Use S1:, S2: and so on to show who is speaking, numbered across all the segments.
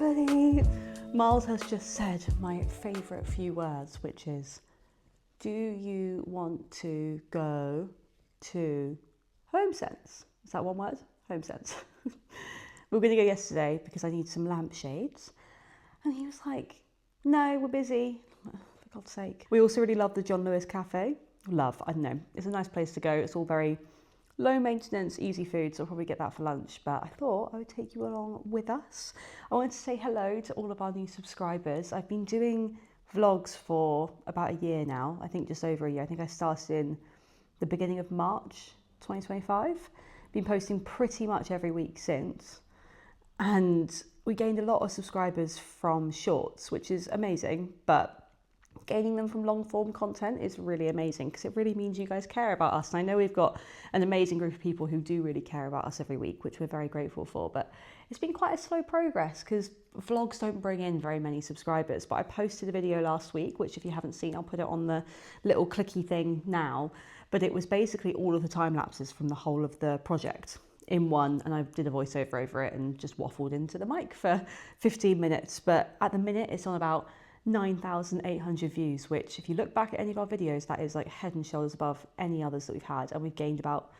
S1: finally! Miles has just said my favourite few words, which is, do you want to go to HomeSense? Is that one word? HomeSense. We were going to go yesterday because I need some lampshades. And he was like, no, we're busy. For God's sake. We also really love the John Lewis Cafe. Love, I don't know. It's a nice place to go. It's all very low maintenance, easy food, so I'll probably get that for lunch. But I thought I would take you along with us. I wanted to say hello to all of our new subscribers. I've been doing vlogs for about a year now. I think just over a year. I think I started in the beginning of March 2025. Been posting pretty much every week since. And we gained a lot of subscribers from shorts, which is amazing, but gaining them from long form content is really amazing because it really means you guys care about us. And I know we've got an amazing group of people who do really care about us every week, which we're very grateful for, but it's been quite a slow progress because vlogs don't bring in very many subscribers. But I posted a video last week, which if you haven't seen, I'll put it on the little clicky thing now, but it was basically all of the time lapses from the whole of the project in one, and I did a voiceover over it and just waffled into the mic for 15 minutes. But at the minute it's on about 9,800 views, which if you look back at any of our videos, that is like head and shoulders above any others that we've had, and we've gained about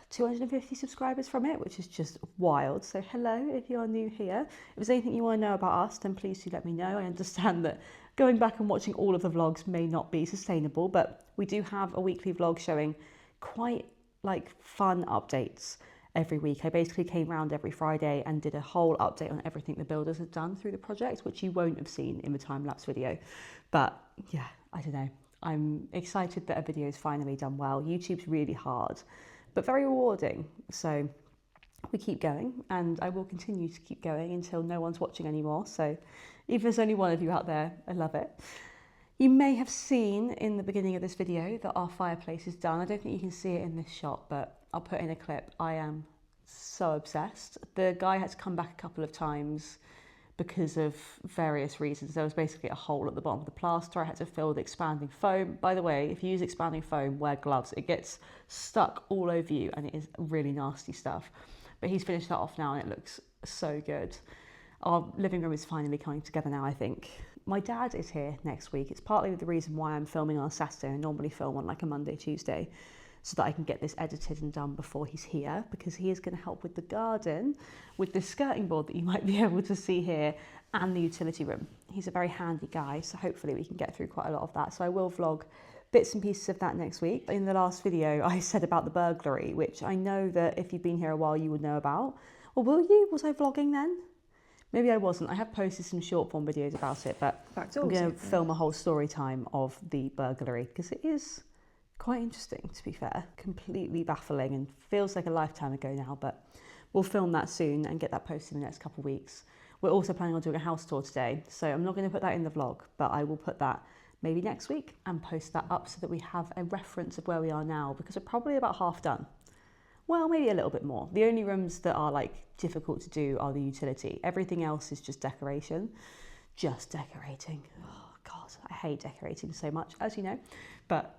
S1: 250 subscribers from it, which is just wild. So hello if you're new here. If there's anything you want to know about us, then please do let me know. I understand that going back and watching all of the vlogs may not be sustainable, but we do have a weekly vlog showing quite like fun updates every week. I basically came around every Friday and did a whole update on everything the builders have done through the project, which you won't have seen in the time-lapse video. But yeah, I don't know. I'm excited that a video is finally done well. YouTube's really hard, but very rewarding. So we keep going, and I will continue to keep going until no one's watching anymore. So if there's only one of you out there, I love it. You may have seen in the beginning of this video that our fireplace is done. I don't think you can see it in this shot, but I'll put in a clip. I am so obsessed. The guy had to come back a couple of times because of various reasons. There was basically a hole at the bottom of the plaster. I had to fill with expanding foam. By the way, if you use expanding foam, wear gloves. It gets stuck all over you and it is really nasty stuff. But he's finished that off now and it looks so good. Our living room is finally coming together now, I think. My dad is here next week. It's partly the reason why I'm filming on a Saturday. I normally film on like a Monday, Tuesday, so that I can get this edited and done before he's here, because he is going to help with the garden, with the skirting board that you might be able to see here, and the utility room. He's a very handy guy, so hopefully we can get through quite a lot of that. So I will vlog bits and pieces of that next week. In the last video, I said about the burglary, which I know that if you've been here a while, you would know about. Or will you? Was I vlogging then? Maybe I wasn't. I have posted some short form videos about it, but I'm going to film a whole story time of the burglary because it is quite interesting, to be fair. Completely baffling and feels like a lifetime ago now, but we'll film that soon and get that posted in the next couple of weeks. We're also planning on doing a house tour today, so I'm not going to put that in the vlog, but I will put that maybe next week and post that up so that we have a reference of where we are now, because we're probably about half done. Well, maybe a little bit more. The only rooms that are like difficult to do are the utility. Everything else is just decoration. Just decorating. Oh God, I hate decorating so much, as you know. But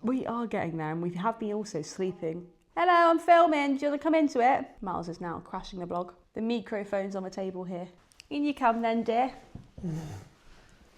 S1: we are getting there, and we have been also sleeping. Hello, I'm filming. Do you want to come into it? Miles is now crashing the vlog. The microphone's on the table here. In you come then, dear.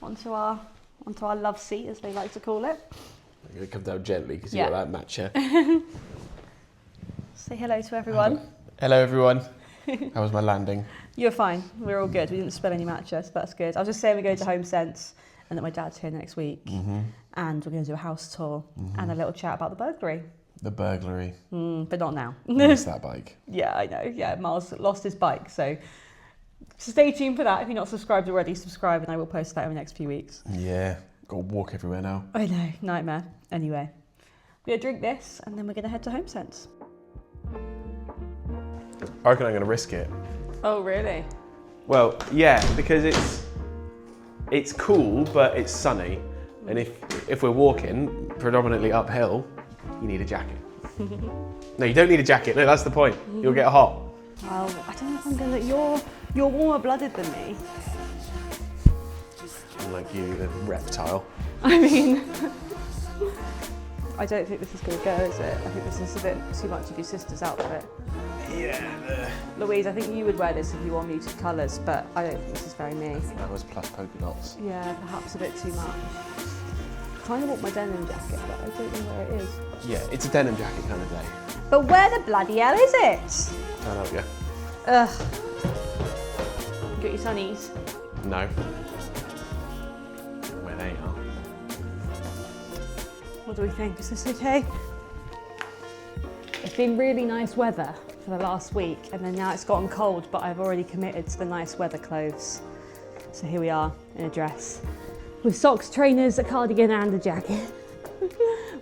S1: Onto our love seat, as they like to call it.
S2: I'm going to come down gently because you've got that matcha.
S1: Say hello to everyone.
S2: Hello everyone. How was my landing?
S1: You're fine. We're all good. We didn't spill any matcha, so that's good. I was just saying we're going to HomeSense and that my dad's here next week, and we're going to do a house tour and a little chat about the burglary.
S2: The burglary.
S1: But not now.
S2: I missed that bike.
S1: Yeah, I know. Yeah, Miles lost his bike, so stay tuned for that. If you're not subscribed already, subscribe, and I will post that in the next few weeks.
S2: Yeah, got to walk everywhere now.
S1: I know, nightmare. Anyway, we're going to drink this, and then we're going to head to HomeSense.
S2: I reckon I'm going to risk it.
S1: Oh, really?
S2: Well, yeah, because it's cool, but it's sunny. And if we're walking predominantly uphill, you need a jacket. No, you don't need a jacket. No, that's the point. You'll get hot.
S1: Well, I don't know if I'm going to... You're warmer blooded than me.
S2: Like you, the reptile.
S1: I mean... I don't think this is going to go, is it? I think this is a bit too much of your sister's outfit.
S2: Yeah.
S1: Louise, I think you would wear this if you wore muted colours, but I don't think this is very me.
S2: That was plus polka dots.
S1: Yeah, perhaps a bit too much. I kind of want my denim jacket, but I don't know where it is.
S2: Yeah, it's a denim jacket kind of day.
S1: But where the bloody hell is it?
S2: I know, yeah.
S1: Ugh. You got your sunnies?
S2: No. Where they are.
S1: What do we think? Is this okay? It's been really nice weather for the last week, and then now it's gotten cold, but I've already committed to the nice weather clothes. So here we are in a dress with socks, trainers, a cardigan and a jacket.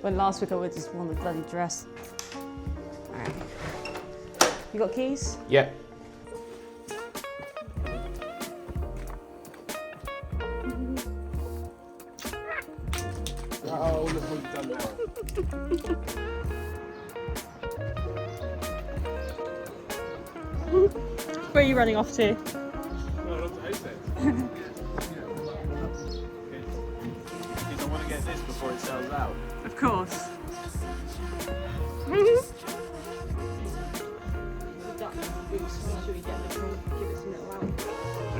S1: When last week I would just worn the bloody dress. All right. You got keys?
S2: Yeah. Oh, look what you've done now.
S1: Where are you running off to?
S2: No, not to HomeSense. Because I want to get this before it sells out.
S1: Of course.
S2: Look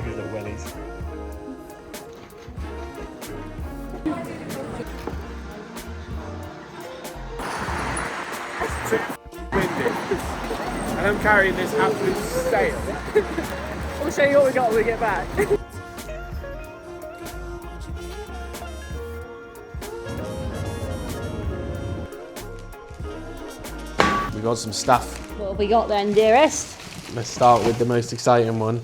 S2: at the wellies. Windy. And I'm carrying this absolute sail.
S1: We'll show you what we got when we get back.
S2: We got some stuff.
S1: What have we got then, dearest?
S2: Let's start with the most exciting one.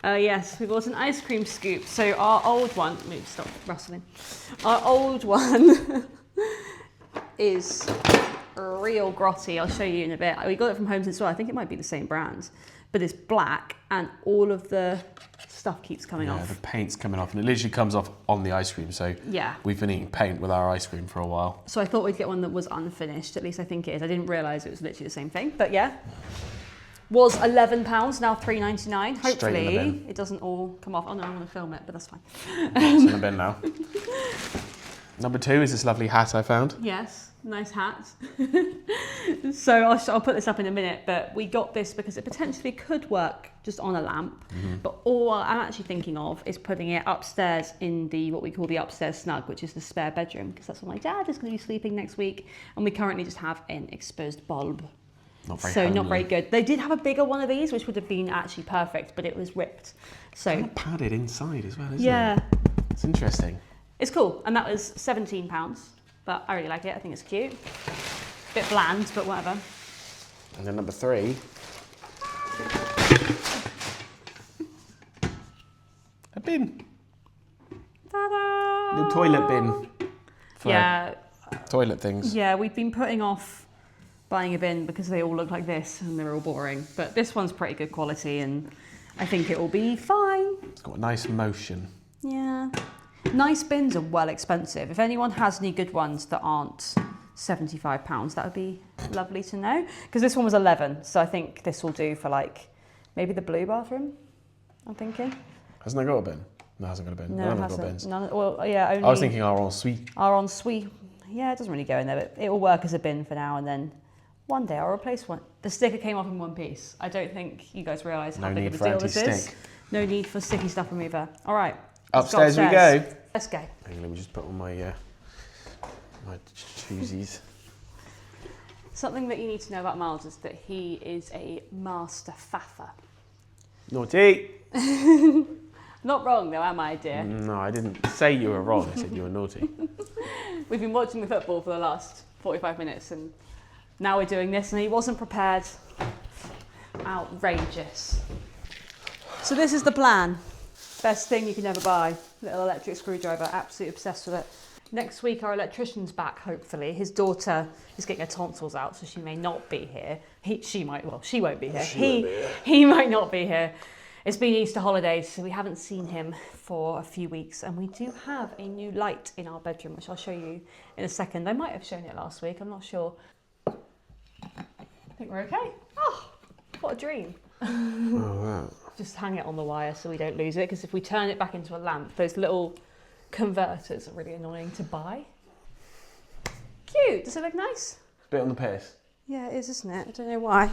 S1: Yes, we bought an ice cream scoop. So our old one, maybe stop rustling. Our old one is real grotty. I'll show you in a bit. We got it from HomeSense as well. I think it might be the same brand, but it's black and all of the stuff keeps coming off.
S2: The paint's coming off and it literally comes off on the ice cream. So
S1: yeah,
S2: we've been eating paint with our ice cream for a while.
S1: So I thought we'd get one that was unfinished. At least I think it is. I didn't realise it was literally the same thing, but yeah. Was £11, now £3.99. Hopefully it doesn't all come off. Oh no, I'm going to film it, but that's fine.
S2: It's in the bin now. Number 2 is this lovely hat I found.
S1: Yes, nice hat. So I'll put this up in a minute, but we got this because it potentially could work just on a lamp. But all I'm actually thinking of is putting it upstairs in the what we call the upstairs snug, which is the spare bedroom, because that's where my dad is going to be sleeping next week, and we currently just have an exposed bulb.
S2: Not very
S1: so not very good. They did have a bigger one of these, which would have been actually perfect, but it was ripped. So
S2: kind of padded inside as well, isn't it?
S1: Yeah.
S2: It's interesting.
S1: It's cool, and that was £17, but I really like it. I think it's cute. Bit bland, but whatever.
S2: And then number 3. A bin.
S1: Ta-da!
S2: New toilet bin. For
S1: Yeah.
S2: toilet things.
S1: Yeah, we've been putting off buying a bin because they all look like this and they're all boring. But this one's pretty good quality and I think it will be fine.
S2: It's got a nice motion.
S1: Yeah. Nice bins are well expensive. If anyone has any good ones that aren't £75, that would be lovely to know. Because this one was 11, so I think this will do for like maybe the blue bathroom, I'm thinking.
S2: Hasn't it got a bin? No, it hasn't got a bin.
S1: No,
S2: None
S1: it
S2: of them got
S1: hasn't.
S2: bins.
S1: None, well, yeah, only
S2: I was thinking our ensuite.
S1: our ensuite. Yeah, it doesn't really go in there, but it will work as a bin for now, and then one day I'll replace one. The sticker came off in one piece. I don't think you guys realise how big of a deal this is. No need for sticky stuff remover. All right.
S2: Upstairs we go.
S1: Let's go.
S2: Hang on, let me just put on my my choosies.
S1: Something that you need to know about Miles is that he is a master faffer.
S2: Naughty.
S1: Not wrong though, am I, dear?
S2: No, I didn't say you were wrong. I said you were naughty.
S1: We've been watching the football for the last 45 minutes and now we're doing this and he wasn't prepared. Outrageous. So this is the plan. Best thing you can ever buy. Little electric screwdriver, absolutely obsessed with it. Next week our electrician's back, hopefully. His daughter is getting her tonsils out, so she may not be here. She won't be here. He might not be here. It's been Easter holidays, so we haven't seen him for a few weeks, and we do have a new light in our bedroom, which I'll show you in a second. I might have shown it last week, I'm not sure. I think we're okay. Oh, what a dream.
S2: Oh, wow.
S1: Just hang it on the wire so we don't lose it, because if we turn it back into a lamp, those little converters are really annoying to buy. Cute. Does it look nice?
S2: Bit on the piss.
S1: Yeah, it is, isn't it? I don't know why.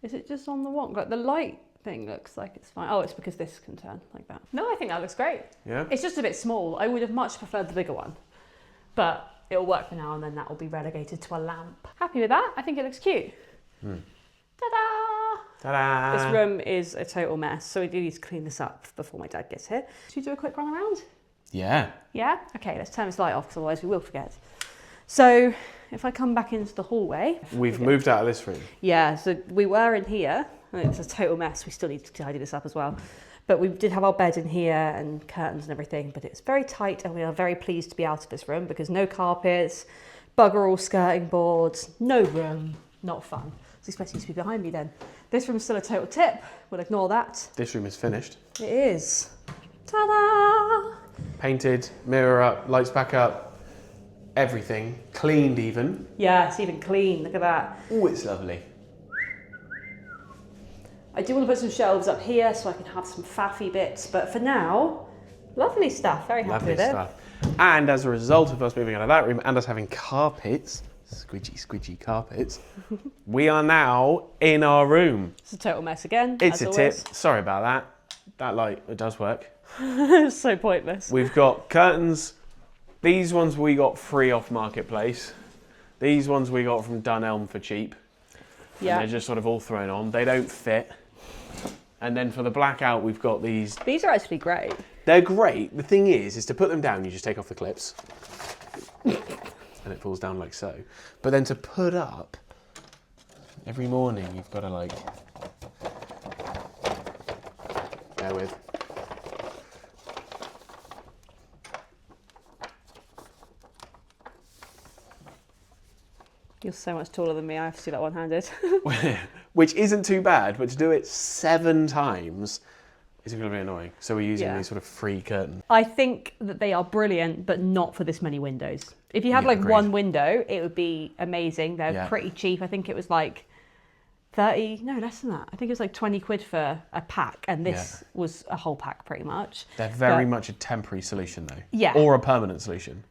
S1: Is it just on the wall? Like the light thing looks like it's fine. Oh, it's because this can turn like that. No, I think that looks great.
S2: Yeah.
S1: It's just a bit small. I would have much preferred the bigger one, but it'll work for now, and then that will be relegated to a lamp. Happy with that? I think it looks cute. Ta-da!
S2: Ta-da!
S1: This room is a total mess, so we do need to clean this up before my dad gets here. Should we do a quick run around?
S2: Yeah.
S1: Yeah? Okay, let's turn this light off, because otherwise we will forget. So if I come back into the hallway.
S2: We've moved out of this room.
S1: Yeah, so we were in here, and it's a total mess. We still need to tidy this up as well. But we did have our bed in here and curtains and everything, but it's very tight, and we are very pleased to be out of this room because no carpets, bugger all skirting boards, no room, not fun. I was expecting you to be behind me then. This room's still a total tip. We'll ignore that.
S2: This room is finished.
S1: It is. Ta-da!
S2: Painted, mirror up, lights back up, everything. Cleaned even.
S1: Yeah, it's even clean. Look at that.
S2: Oh, it's lovely.
S1: I do want to put some shelves up here so I can have some faffy bits, but for now, lovely stuff. Very happy
S2: Lovely
S1: with it.
S2: stuff. And as a result of us moving out of that room and us having carpets, squidgy carpets, we are now in our room.
S1: It's a total mess again.
S2: It's
S1: as
S2: a
S1: always.
S2: tip. Sorry about that. That light, it does work.
S1: It's so pointless.
S2: We've got curtains. These ones we got free off Marketplace. These ones we got from Dunelm for cheap.
S1: Yeah.
S2: And they're just sort of all thrown on. They don't fit. And then for the blackout, we've got these.
S1: These are actually great.
S2: They're great. The thing is to put them down, you just take off the clips. And it falls down like so. But then to put up, every morning you've got to like, bear with.
S1: You're so much taller than me. I have to do that one-handed.
S2: Which isn't too bad, but to do it 7 times is going to be annoying. So we're using these sort of free curtains.
S1: I think that they are brilliant, but not for this many windows. If you had like
S2: agreed.
S1: one window, it would be amazing. They're pretty cheap. I think it was like 30, no, less than that. I think it was like 20 quid for a pack, and this was a whole pack pretty much.
S2: They're very much a temporary solution though.
S1: Yeah.
S2: Or a permanent solution.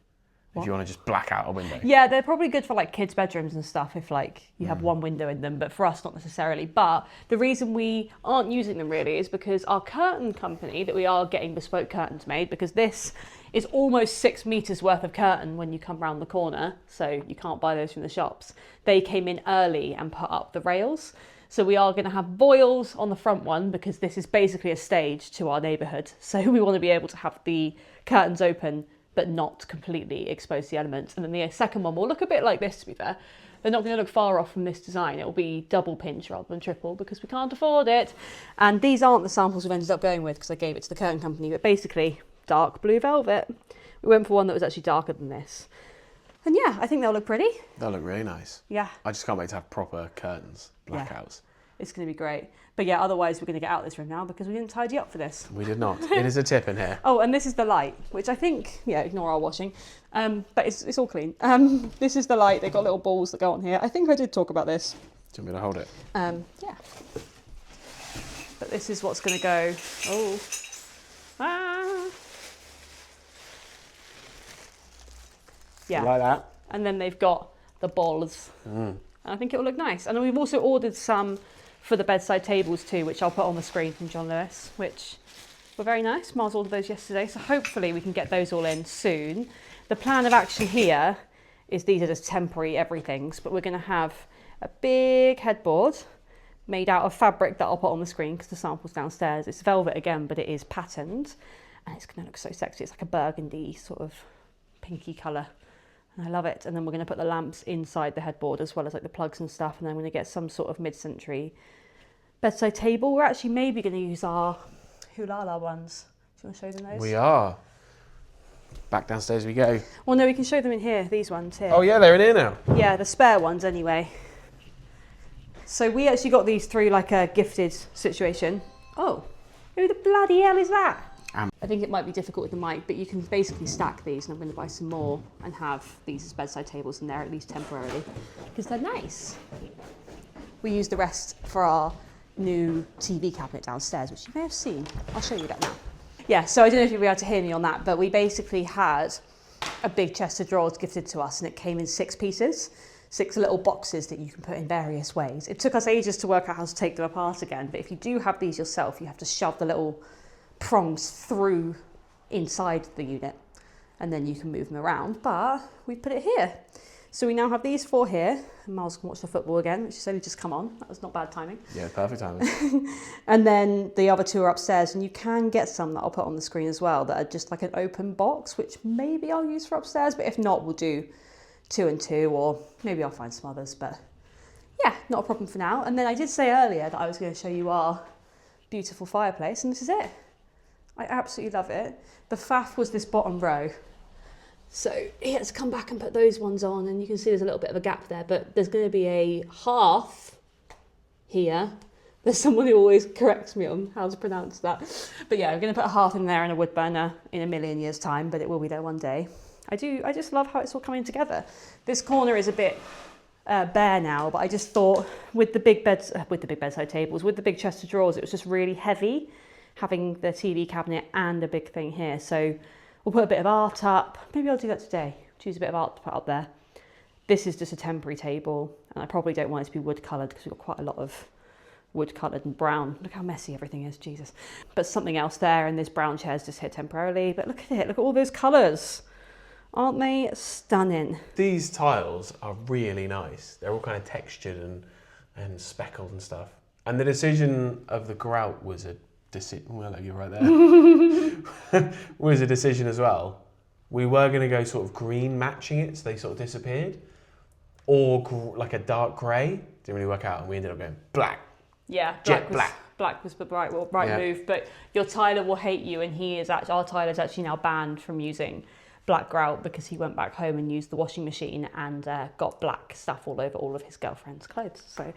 S2: If you want to just black out a window.
S1: Yeah, they're probably good for like kids' bedrooms and stuff if like you have one window in them, but for us not necessarily. But the reason we aren't using them really is because our curtain company that we are getting bespoke curtains made, because this is almost 6 meters worth of curtain when you come round the corner, so you can't buy those from the shops. They came in early and put up the rails. So we are going to have voiles on the front one because this is basically a stage to our neighbourhood. So we want to be able to have the curtains open but not completely expose the elements. And then the second one will look a bit like this, to be fair. They're not going to look far off from this design. It will be double pinch rather than triple because we can't afford it. And these aren't the samples we've ended up going with because I gave it to the curtain company, but basically dark blue velvet. We went for one that was actually darker than this. And yeah, I think they'll look pretty.
S2: They'll look really nice.
S1: Yeah.
S2: I just can't wait to have proper curtains, blackouts.
S1: It's going to be great. But yeah, otherwise we're going to get out of this room now because we didn't tidy up for this.
S2: We did not. It is a tip in here.
S1: Oh, and this is the light, which I think, ignore our washing, but it's all clean. This is the light. They've got little balls that go on here. I think I did talk about this.
S2: Do you want me to hold it?
S1: Yeah. But this is what's going to go. Oh. Ah. Yeah.
S2: Like that.
S1: And then they've got the balls. And I think it will look nice. And then we've also ordered some for the bedside tables too, which I'll put on the screen from John Lewis, which were very nice. Mars ordered those yesterday, so hopefully we can get those all in soon. The plan of action here is these are just temporary everythings, but we're going to have a big headboard made out of fabric that I'll put on the screen because the sample's downstairs. It's velvet again, but it is patterned, and it's going to look so sexy. It's like a burgundy sort of pinky colour. I love it. And then we're going to put the lamps inside the headboard as well as like the plugs and stuff. And then I'm going to get some sort of mid-century bedside table. We're actually maybe going to use our Hulala ones. Do you want to show them those?
S2: We are. Back downstairs we go.
S1: Well, no, we can show them in here. These ones here.
S2: Oh yeah, they're in here now.
S1: Yeah, the spare ones anyway. So we actually got these through like a gifted situation. Oh, who the bloody hell is that? I think it might be difficult with the mic, but you can basically stack these, and I'm going to buy some more and have these as bedside tables in there, at least temporarily, because they're nice. We use the rest for our new TV cabinet downstairs, which you may have seen. I'll show you that now. Yeah, so I don't know if you'll be able to hear me on that, but we basically had a big chest of drawers gifted to us, and it came in 6 pieces, 6 little boxes that you can put in various ways. It took us ages to work out how to take them apart again, but if you do have these yourself, you have to shove the little prongs through inside the unit, and then you can move them around. But we put it here. So we now have these 4 here, and Miles can watch the football again, which has only just come on. That was not bad timing.
S2: Yeah, perfect timing.
S1: And then the other 2 are upstairs, and you can get some that I'll put on the screen as well that are just like an open box, which maybe I'll use for upstairs, but if not, we'll do 2 and 2, or maybe I'll find some others, but yeah, not a problem for now. And then I did say earlier that I was going to show you our beautiful fireplace, and this is it. I absolutely love it. The faff was this bottom row. So he had to come back and put those ones on, and you can see there's a little bit of a gap there, but there's going to be a hearth here. There's someone who always corrects me on how to pronounce that. But yeah, we're going to put a hearth in there and a wood burner in a million years' time, but it will be there one day. I just love how it's all coming together. This corner is a bit bare now, but I just thought with the big bedside tables, with the big chest of drawers, it was just really heavy having the TV cabinet and a big thing here. So we'll put a bit of art up. Maybe I'll do that today. Choose a bit of art to put up there. This is just a temporary table, and I probably don't want it to be wood coloured because we've got quite a lot of wood coloured and brown. Look how messy everything is, Jesus. But something else there, and this brown chair's just here temporarily. But look at it, look at all those colours. Aren't they stunning?
S2: These tiles are really nice. They're all kind of textured and speckled and stuff. And the decision of the grout was a decision. Well, you're right there. Was a decision as well. We were going to go sort of green, matching it, so they sort of disappeared, or like a dark grey. Didn't really work out, and we ended up going black.
S1: Yeah, black was the right move. But your tiler will hate you, and our tiler's actually now banned from using black grout because he went back home and used the washing machine and got black stuff all over all of his girlfriend's clothes. So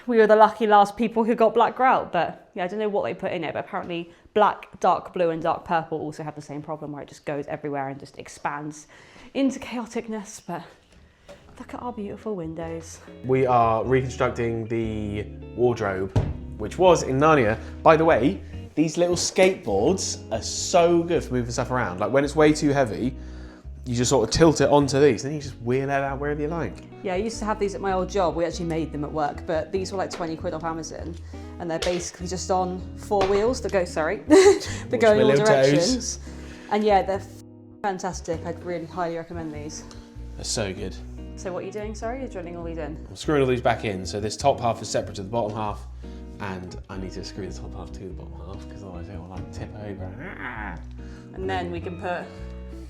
S1: we were the lucky last people who got black grout. But yeah, I don't know what they put in it, but apparently black, dark blue and dark purple also have the same problem where it just goes everywhere and just expands into chaoticness. But look at our beautiful windows.
S2: We are reconstructing the wardrobe, which was in Narnia. By the way, these little skateboards are so good for moving stuff around. Like when it's way too heavy, you just sort of tilt it onto these, and then you just wheel it out wherever you like.
S1: Yeah, I used to have these at my old job. We actually made them at work, but these were like 20 quid off Amazon, and they're basically just on 4 wheels that go, that go in all directions. And yeah, they're fantastic. I'd really highly recommend these.
S2: They're so good.
S1: So what are you doing, sorry? You're drilling all these in?
S2: I'm screwing all these back in, so this top half is separate to the bottom half, and I need to screw the top half to the bottom half, because otherwise it will like tip over.
S1: And then we can put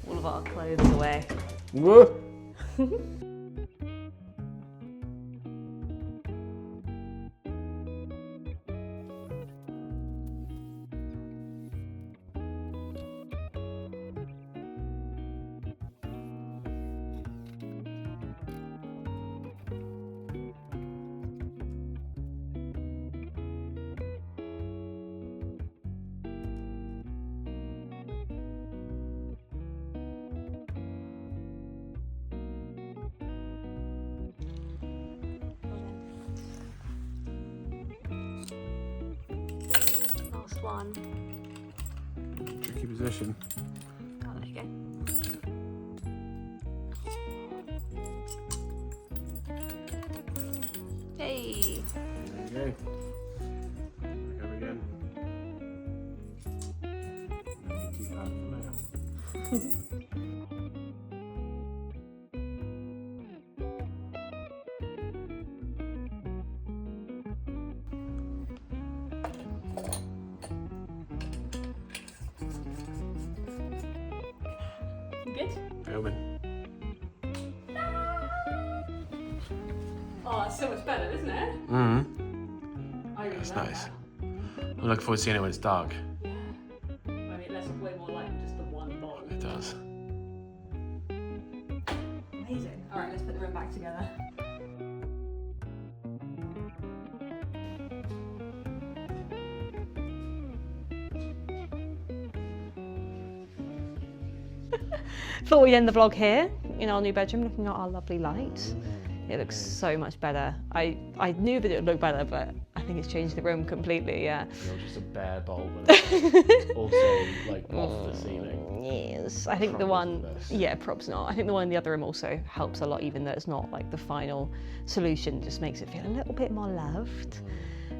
S1: all of our clothes away.
S2: Whoa.
S1: One.
S2: Tricky position.
S1: Oh, there you go. Hey.
S2: There you go. Back up again. And you keep that for now.
S1: Good?
S2: Filming.
S1: Oh, that's so much better, isn't it?
S2: Mm-hmm.
S1: I really
S2: That's
S1: like
S2: nice.
S1: that.
S2: I'm looking forward to seeing it when it's dark.
S1: Yeah. I mean, it lets way more light than just the one bulb.
S2: It does.
S1: Amazing. All right, let's put the room back together. Thought we'd end the vlog here in our new bedroom, looking at our lovely light. It looks so much better. I knew that it would look better, but I think it's changed the room completely, yeah.
S2: You know, just a bare bulb and it's also like off the ceiling.
S1: Yes, I think the one, prob's not. I think the one in the other room also helps a lot, even though it's not like the final solution, just makes it feel a little bit more loved.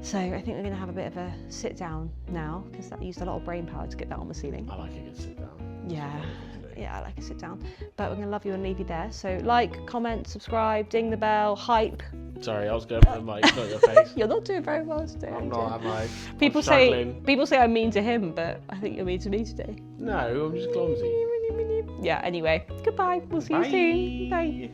S1: So I think we're going to have a bit of a sit down now, because that used a lot of brain power to get that on the ceiling.
S2: I like a good sit down.
S1: Yeah, I like a sit down. But we're going to love you and leave you there. So like, comment, subscribe, ding the bell, hype.
S2: Sorry, I was going for the mic, not your face.
S1: You're not doing very well today.
S2: I'm not, am I?
S1: People say I'm mean to him, but I think you're mean to me today.
S2: No, I'm just clumsy.
S1: Yeah, anyway, goodbye. We'll see you soon. Bye.